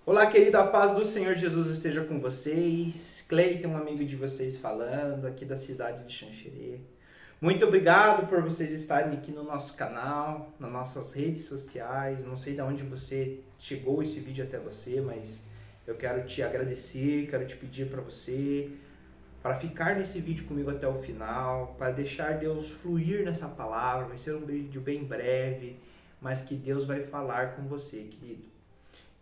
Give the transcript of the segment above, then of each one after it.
Olá, querido, a paz do Senhor Jesus esteja com vocês. Cleiton, um amigo de vocês falando, aqui da cidade de Xanxerê. Muito obrigado por vocês estarem aqui no nosso canal, nas nossas redes sociais. Não sei de onde você chegou esse vídeo até você, mas eu quero te agradecer, quero te pedir para ficar nesse vídeo comigo até o final, para deixar Deus fluir nessa palavra. Vai ser um vídeo bem breve, mas que Deus vai falar com você, querido.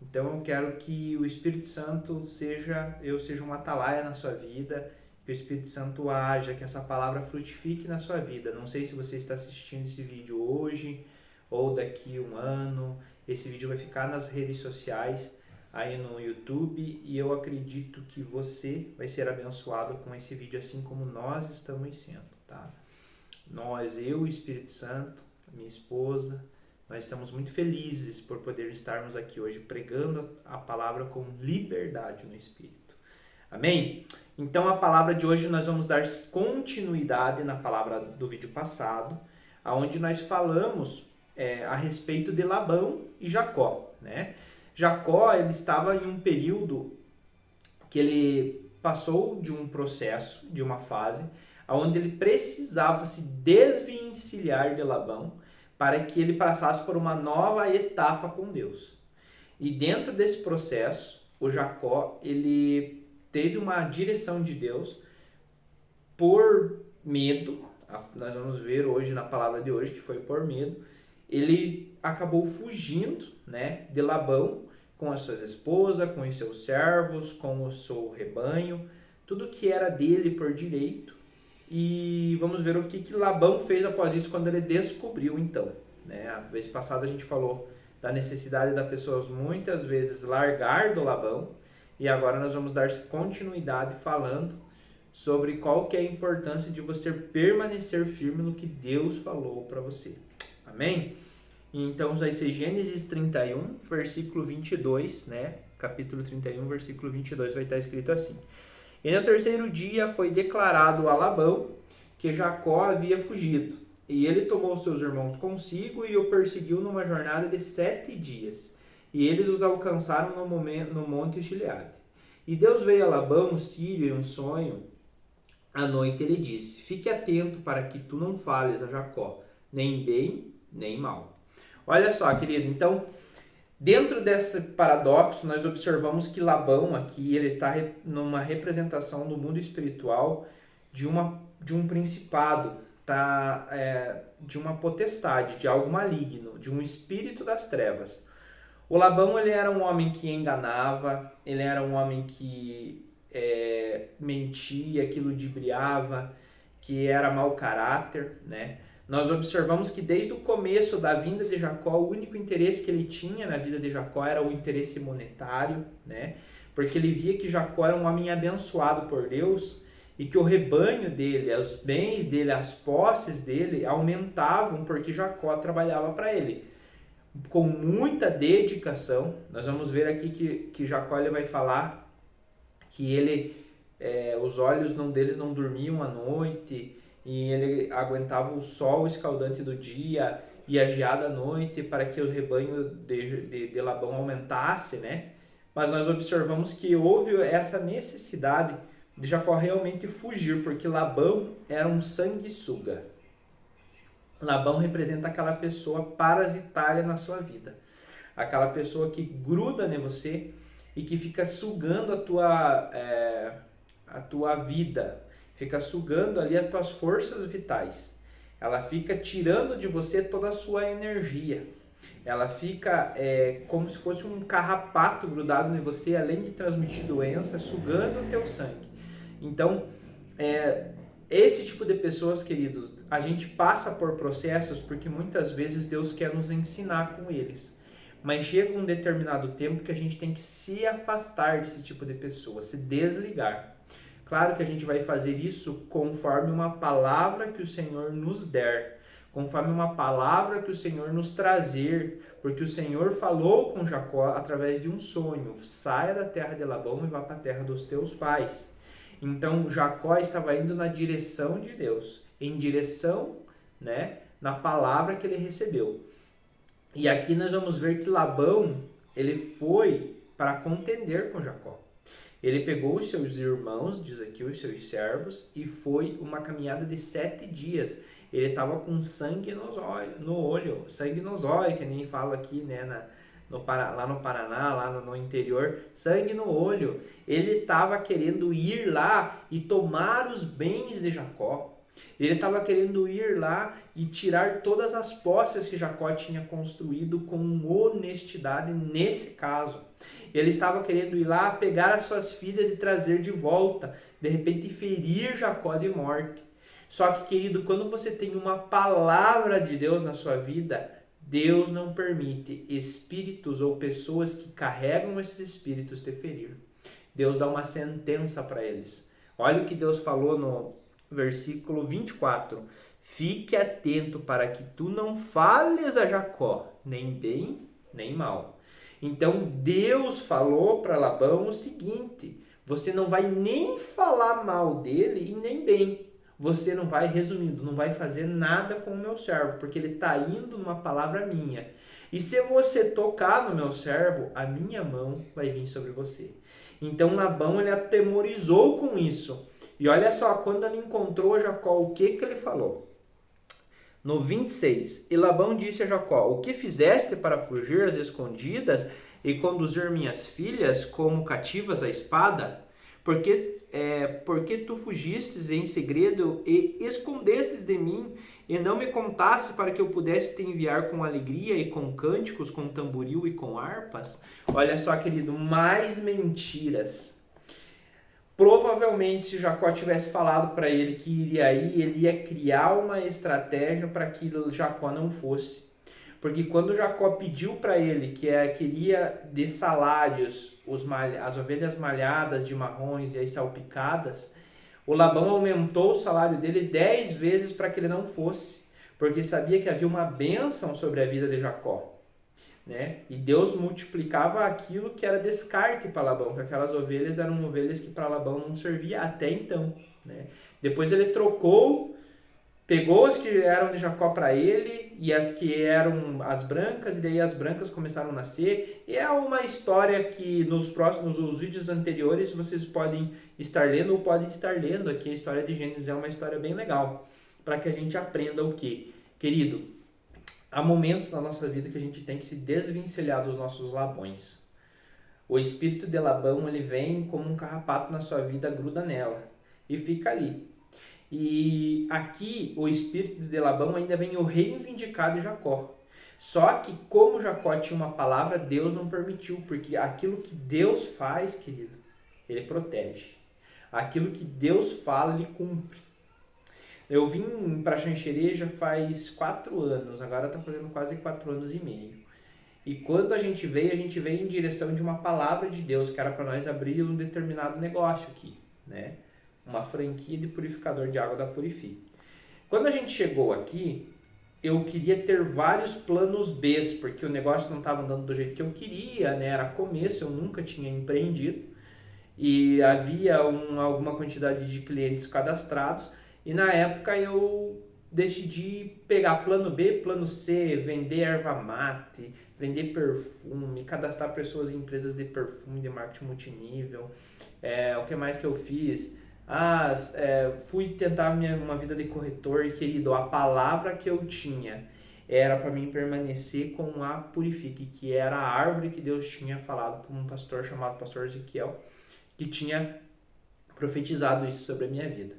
Então eu quero que o Espírito Santo seja uma atalaia na sua vida, que o Espírito Santo haja, que essa palavra frutifique na sua vida. Não sei se você está assistindo esse vídeo hoje ou daqui um ano. Esse vídeo vai ficar nas redes sociais, aí no YouTube, e eu acredito que você vai ser abençoado com esse vídeo, assim como nós estamos sendo, tá? Eu, o Espírito Santo, minha esposa, nós estamos muito felizes por poder estarmos aqui hoje pregando a palavra com liberdade no Espírito. Amém? Então a palavra de hoje nós vamos dar continuidade na palavra do vídeo passado, onde nós falamos a respeito de Labão e Jacó, né? Jacó, ele estava em um período que ele passou de um processo, de uma fase, onde ele precisava se desvencilhar de Labão para que ele passasse por uma nova etapa com Deus. E dentro desse processo, o Jacó, ele teve uma direção de Deus por medo. Nós vamos ver hoje na palavra de hoje que foi por medo. Ele acabou fugindo, né, de Labão com as suas esposas, com os seus servos, com o seu rebanho, tudo que era dele por direito. E vamos ver o que Labão fez após isso quando ele descobriu então. Né? A vez passada a gente falou da necessidade das pessoas muitas vezes largar do Labão. E agora nós vamos dar continuidade falando sobre qual que é a importância de você permanecer firme no que Deus falou para você. Amém? Então vai ser Gênesis 31, versículo 22, né? Capítulo 31, versículo 22 vai estar escrito assim: E no terceiro dia foi declarado a Labão que Jacó havia fugido. E ele tomou seus irmãos consigo e o perseguiu numa jornada de 7 dias. E eles os alcançaram no monte Gileade. E Deus veio a Labão, o sírio, em um sonho. À noite ele disse: Fique atento para que tu não fales a Jacó, nem bem, nem mal. Olha só, querido, então, dentro desse paradoxo, nós observamos que Labão aqui ele está numa representação do mundo espiritual de um principado, de uma potestade, de algo maligno, de um espírito das trevas. O Labão ele era um homem que enganava, ele era um homem que mentia, que ludibriava, que era mau caráter, né? Nós observamos que desde o começo da vinda de Jacó, o único interesse que ele tinha na vida de Jacó era o interesse monetário, né? Porque ele via que Jacó era um homem abençoado por Deus e que o rebanho dele, os bens dele, as posses dele aumentavam porque Jacó trabalhava para ele. Com muita dedicação, nós vamos ver aqui que Jacó ele vai falar que os olhos deles não dormiam à noite, e ele aguentava o sol escaldante do dia e a geada à noite para que o rebanho de Labão aumentasse, né? Mas nós observamos que houve essa necessidade de Jacó realmente fugir, porque Labão era um sanguessuga. Labão representa aquela pessoa parasitária na sua vida, aquela pessoa que gruda em você e que fica sugando a tua vida, fica sugando ali as tuas forças vitais. Ela fica tirando de você toda a sua energia. Ela fica como se fosse um carrapato grudado em você, além de transmitir doença, sugando o teu sangue. Então, esse tipo de pessoas, queridos, a gente passa por processos porque muitas vezes Deus quer nos ensinar com eles. Mas chega um determinado tempo que a gente tem que se afastar desse tipo de pessoa, se desligar. Claro que a gente vai fazer isso conforme uma palavra que o Senhor nos der, conforme uma palavra que o Senhor nos trazer, porque o Senhor falou com Jacó através de um sonho: saia da terra de Labão e vá para a terra dos teus pais. Então Jacó estava indo na direção de Deus, em direção, né, na palavra que ele recebeu. E aqui nós vamos ver que Labão, ele foi para contender com Jacó. Ele pegou os seus irmãos, diz aqui, os seus servos, e foi uma caminhada de 7 dias. Ele estava com sangue no olho, sangue nos olhos, que nem fala aqui, né, lá no Paraná, lá no interior, sangue no olho. Ele estava querendo ir lá e tomar os bens de Jacó. Ele estava querendo ir lá e tirar todas as posses que Jacó tinha construído com honestidade nesse caso. Ele estava querendo ir lá, pegar as suas filhas e trazer de volta. De repente, ferir Jacó de morte. Só que, querido, quando você tem uma palavra de Deus na sua vida, Deus não permite espíritos ou pessoas que carregam esses espíritos te ferir. Deus dá uma sentença para eles. Olha o que Deus falou no versículo 24. Fique atento para que tu não fales a Jacó, nem bem, nem mal. Então Deus falou para Labão o seguinte: você não vai nem falar mal dele e nem bem. Você não vai, resumindo, não vai fazer nada com o meu servo, porque ele está indo numa palavra minha. E se você tocar no meu servo, a minha mão vai vir sobre você. Então Labão, ele atemorizou com isso. E olha só, quando ele encontrou Jacó, o que ele falou? No 26, e Labão disse a Jacó: o que fizeste para fugir às escondidas e conduzir minhas filhas como cativas à espada? Porque tu fugistes em segredo e escondestes de mim, e não me contaste para que eu pudesse te enviar com alegria e com cânticos, com tamboril e com harpas? Olha só, querido, mais mentiras. Provavelmente, se Jacó tivesse falado para ele que iria ir, ele ia criar uma estratégia para que Jacó não fosse. Porque quando Jacó pediu para ele que queria de salários as ovelhas malhadas de marrons e as salpicadas, o Labão aumentou o salário dele 10 vezes para que ele não fosse, porque sabia que havia uma bênção sobre a vida de Jacó. Né? E Deus multiplicava aquilo que era descarte para Labão, porque aquelas ovelhas eram ovelhas que para Labão não servia até então. Né? Depois ele pegou as que eram de Jacó para ele e as que eram as brancas, e daí as brancas começaram a nascer. E é uma história que nos vídeos anteriores vocês podem estar lendo ou podem estar lendo aqui. A história de Gênesis é uma história bem legal, para que a gente aprenda o quê? Querido, há momentos na nossa vida que a gente tem que se desvencilhar dos nossos Labões. O espírito de Labão, ele vem como um carrapato na sua vida, gruda nela e fica ali. E aqui o espírito de Labão ainda vem o reivindicar de Jacó. Só que como Jacó tinha uma palavra, Deus não permitiu, porque aquilo que Deus faz, querido, ele protege. Aquilo que Deus fala, ele cumpre. Eu vim para Xanxerê já faz 4 anos, agora está fazendo quase 4 anos e meio. E quando a gente veio em direção de uma palavra de Deus, que era para nós abrir um determinado negócio aqui, né? Uma franquia de purificador de água da Purifique. Quando a gente chegou aqui, eu queria ter vários planos B, porque o negócio não estava andando do jeito que eu queria, né? Era começo, eu nunca tinha empreendido e havia alguma quantidade de clientes cadastrados. E na época eu decidi pegar plano B, plano C, vender erva mate, vender perfume, cadastrar pessoas em empresas de perfume, de marketing multinível. O que mais que eu fiz? Fui tentar uma vida de corretor, e querido, a palavra que eu tinha era para mim permanecer com a Purifique, que era a árvore que Deus tinha falado para um pastor chamado pastor Ezequiel, que tinha profetizado isso sobre a minha vida.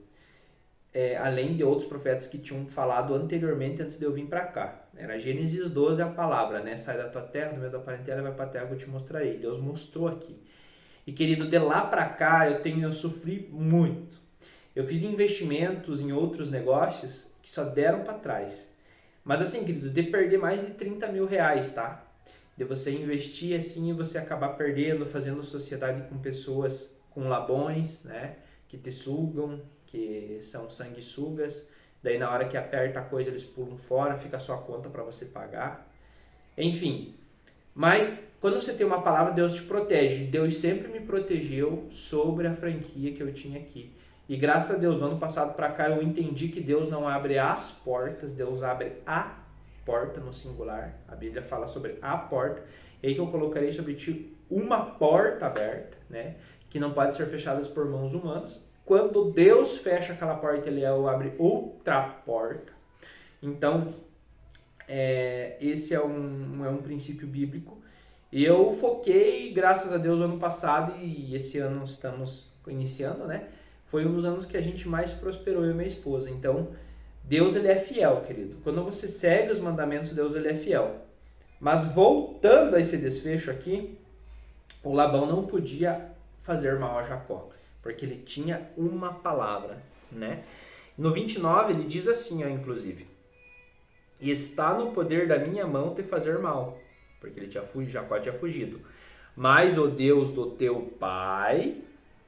Além de outros profetas que tinham falado anteriormente, antes de eu vir para cá. Era Gênesis 12 a palavra, né? Sai da tua terra, do meio da parentela, vai para a terra que eu te mostrarei. Deus mostrou aqui. E querido, de lá para cá eu sofri muito. Eu fiz investimentos em outros negócios que só deram para trás. Mas assim, querido, de perder mais de 30 mil reais, tá? De você investir assim e você acabar perdendo, fazendo sociedade com pessoas com labões, né? Que te sugam, que são sanguessugas. Daí na hora que aperta a coisa eles pulam fora, fica só a conta para você pagar. Enfim, mas quando você tem uma palavra, Deus te protege. Deus sempre me protegeu sobre a franquia que eu tinha aqui. E graças a Deus, do ano passado para cá, eu entendi que Deus não abre as portas, Deus abre a porta no singular. A Bíblia fala sobre a porta. E aí que eu colocarei sobre ti uma porta aberta, né? Que não pode ser fechada por mãos humanas. Quando Deus fecha aquela porta, ele abre outra porta. Então, esse é um princípio bíblico. E eu foquei, graças a Deus, ano passado e esse ano estamos iniciando, né? Foi um dos anos que a gente mais prosperou, eu e minha esposa. Então, Deus, ele é fiel, querido. Quando você segue os mandamentos, Deus, ele é fiel. Mas voltando a esse desfecho aqui, o Labão não podia fazer mal a Jacó, porque ele tinha uma palavra, né? No 29 ele diz assim, ó, inclusive: e está no poder da minha mão te fazer mal, porque ele tinha fugido, Jacó tinha fugido. Mas o Deus do teu pai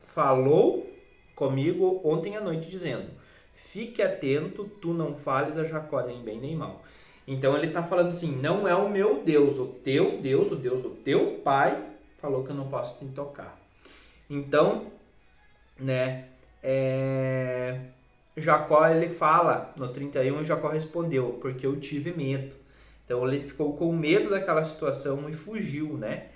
falou comigo ontem à noite, dizendo: fique atento, tu não fales a Jacó nem bem nem mal. Então ele está falando assim: não é o meu Deus, o teu Deus, o Deus do teu pai falou que eu não posso te tocar. Então, né, Jacó, ele fala no 31, Jacó respondeu: porque eu tive medo. Então ele ficou com medo daquela situação e fugiu, né?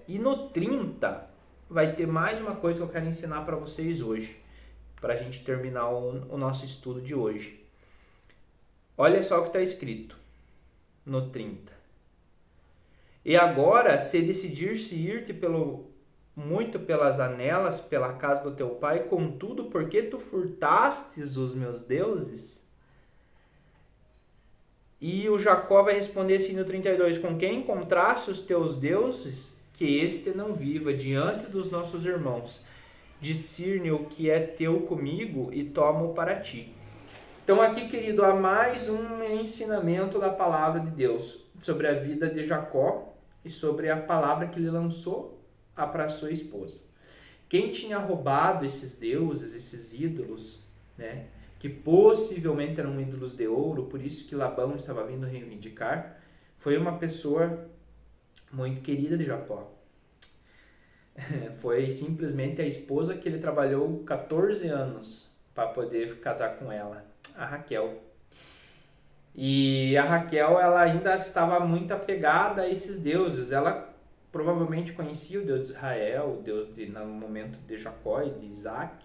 E no 30 vai ter mais uma coisa que eu quero ensinar para vocês hoje, para a gente terminar o nosso estudo de hoje. Olha só o que está escrito no 30. E agora, se decidir-se ir-te muito pelas anelas, pela casa do teu pai, contudo, porque tu furtastes os meus deuses? E o Jacó vai responder assim no 32, com quem encontraste os teus deuses? Que este não viva diante dos nossos irmãos. Discerne o que é teu comigo e toma-o para ti. Então aqui, querido, há mais um ensinamento da palavra de Deus sobre a vida de Jacó e sobre a palavra que ele lançou para sua esposa. Quem tinha roubado esses deuses, esses ídolos, né, que possivelmente eram ídolos de ouro, por isso que Labão estava vindo reivindicar, foi uma pessoa muito querida de Jacó. Foi simplesmente a esposa que ele trabalhou 14 anos para poder casar com ela, a Raquel. E a Raquel, ela ainda estava muito apegada a esses deuses. Ela provavelmente conhecia o Deus de Israel, o Deus no momento de Jacó e de Isaac,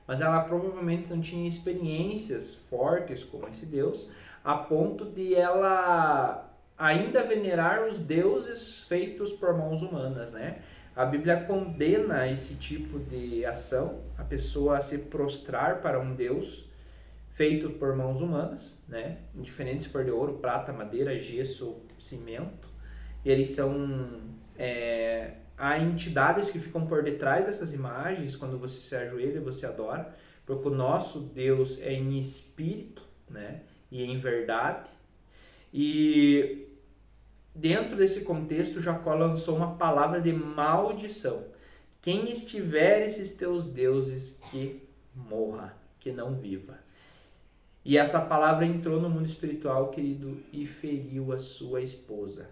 mas ela provavelmente não tinha experiências fortes com esse Deus, a ponto de ela ainda venerar os deuses feitos por mãos humanas, né? A Bíblia condena esse tipo de ação, a pessoa a se prostrar para um Deus feito por mãos humanas, né? Indiferente se for de ouro, prata, madeira, gesso, cimento. Eles são... há entidades que ficam por detrás dessas imagens, quando você se ajoelha, você adora, porque o nosso Deus é em espírito, né? E em verdade. E dentro desse contexto, Jacó lançou uma palavra de maldição. Quem estiver esses teus deuses, que morra, que não viva. E essa palavra entrou no mundo espiritual, querido, e feriu a sua esposa.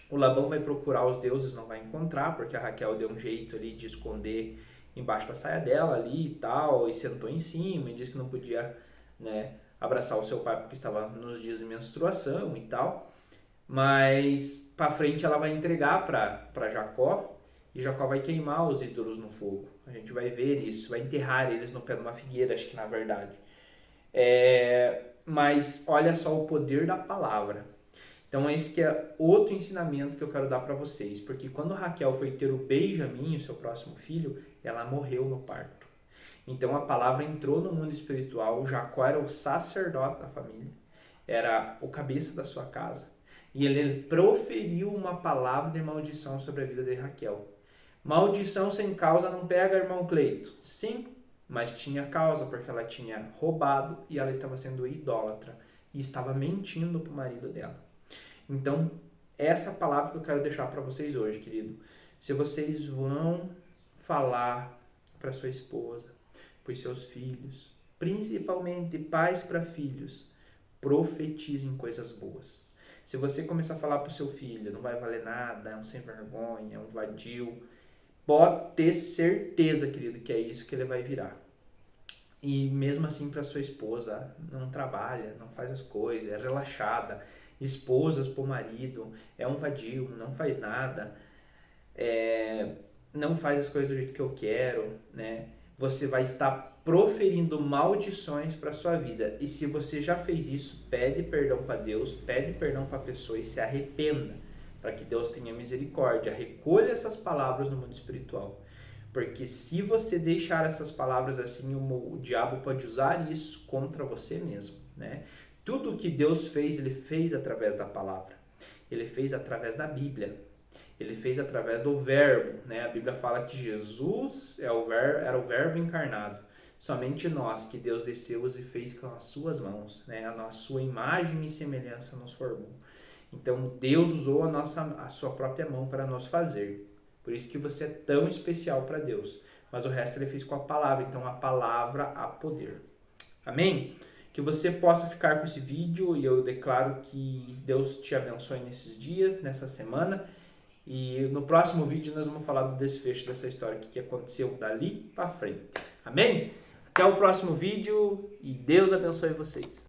O Labão vai procurar os deuses, não vai encontrar, porque a Raquel deu um jeito ali de esconder embaixo da saia dela ali e tal, e sentou em cima e disse que não podia, né, abraçar o seu pai porque estava nos dias de menstruação e tal. Mas para frente ela vai entregar para Jacó, e Jacó vai queimar os ídolos no fogo. A gente vai ver isso, vai enterrar eles no pé de uma figueira, acho que na verdade. Mas olha só o poder da palavra. Então esse que é outro ensinamento que eu quero dar para vocês, porque quando Raquel foi ter o Benjamim, o seu próximo filho, ela morreu no parto. Então a palavra entrou no mundo espiritual, Jacó era o sacerdote da família, era o cabeça da sua casa, e ele proferiu uma palavra de maldição sobre a vida de Raquel. Maldição sem causa não pega, irmão Cleito? Sim, mas tinha causa, porque ela tinha roubado e ela estava sendo idólatra e estava mentindo para o marido dela. Então, essa palavra que eu quero deixar para vocês hoje, querido. Se vocês vão falar para sua esposa, para os seus filhos, principalmente pais para filhos, profetizem coisas boas. Se você começar a falar para o seu filho, não vai valer nada, é um sem vergonha, é um vadio, pode ter certeza, querido, que é isso que ele vai virar. E mesmo assim para sua esposa, não trabalha, não faz as coisas, é relaxada. Esposas para o marido, é um vadio, não faz nada. não faz as coisas do jeito que eu quero, né? Você vai estar proferindo maldições para sua vida. E se você já fez isso, pede perdão para Deus, pede perdão para a pessoa e se arrependa, para que Deus tenha misericórdia. Recolha essas palavras no mundo espiritual. Porque se você deixar essas palavras assim, o diabo pode usar isso contra você mesmo, né? Tudo que Deus fez, Ele fez através da palavra. Ele fez através da Bíblia. Ele fez através do verbo, né? A Bíblia fala que Jesus era o verbo encarnado. Somente nós, que Deus desceu e fez com as suas mãos, né? A sua imagem e semelhança nos formou. Então Deus usou a sua própria mão para nos fazer. Por isso que você é tão especial para Deus. Mas o resto Ele fez com a palavra. Então a palavra há poder. Amém? Que você possa ficar com esse vídeo e eu declaro que Deus te abençoe nesses dias, nessa semana. E no próximo vídeo nós vamos falar do desfecho dessa história, o que aconteceu dali para frente. Amém? Até o próximo vídeo e Deus abençoe vocês.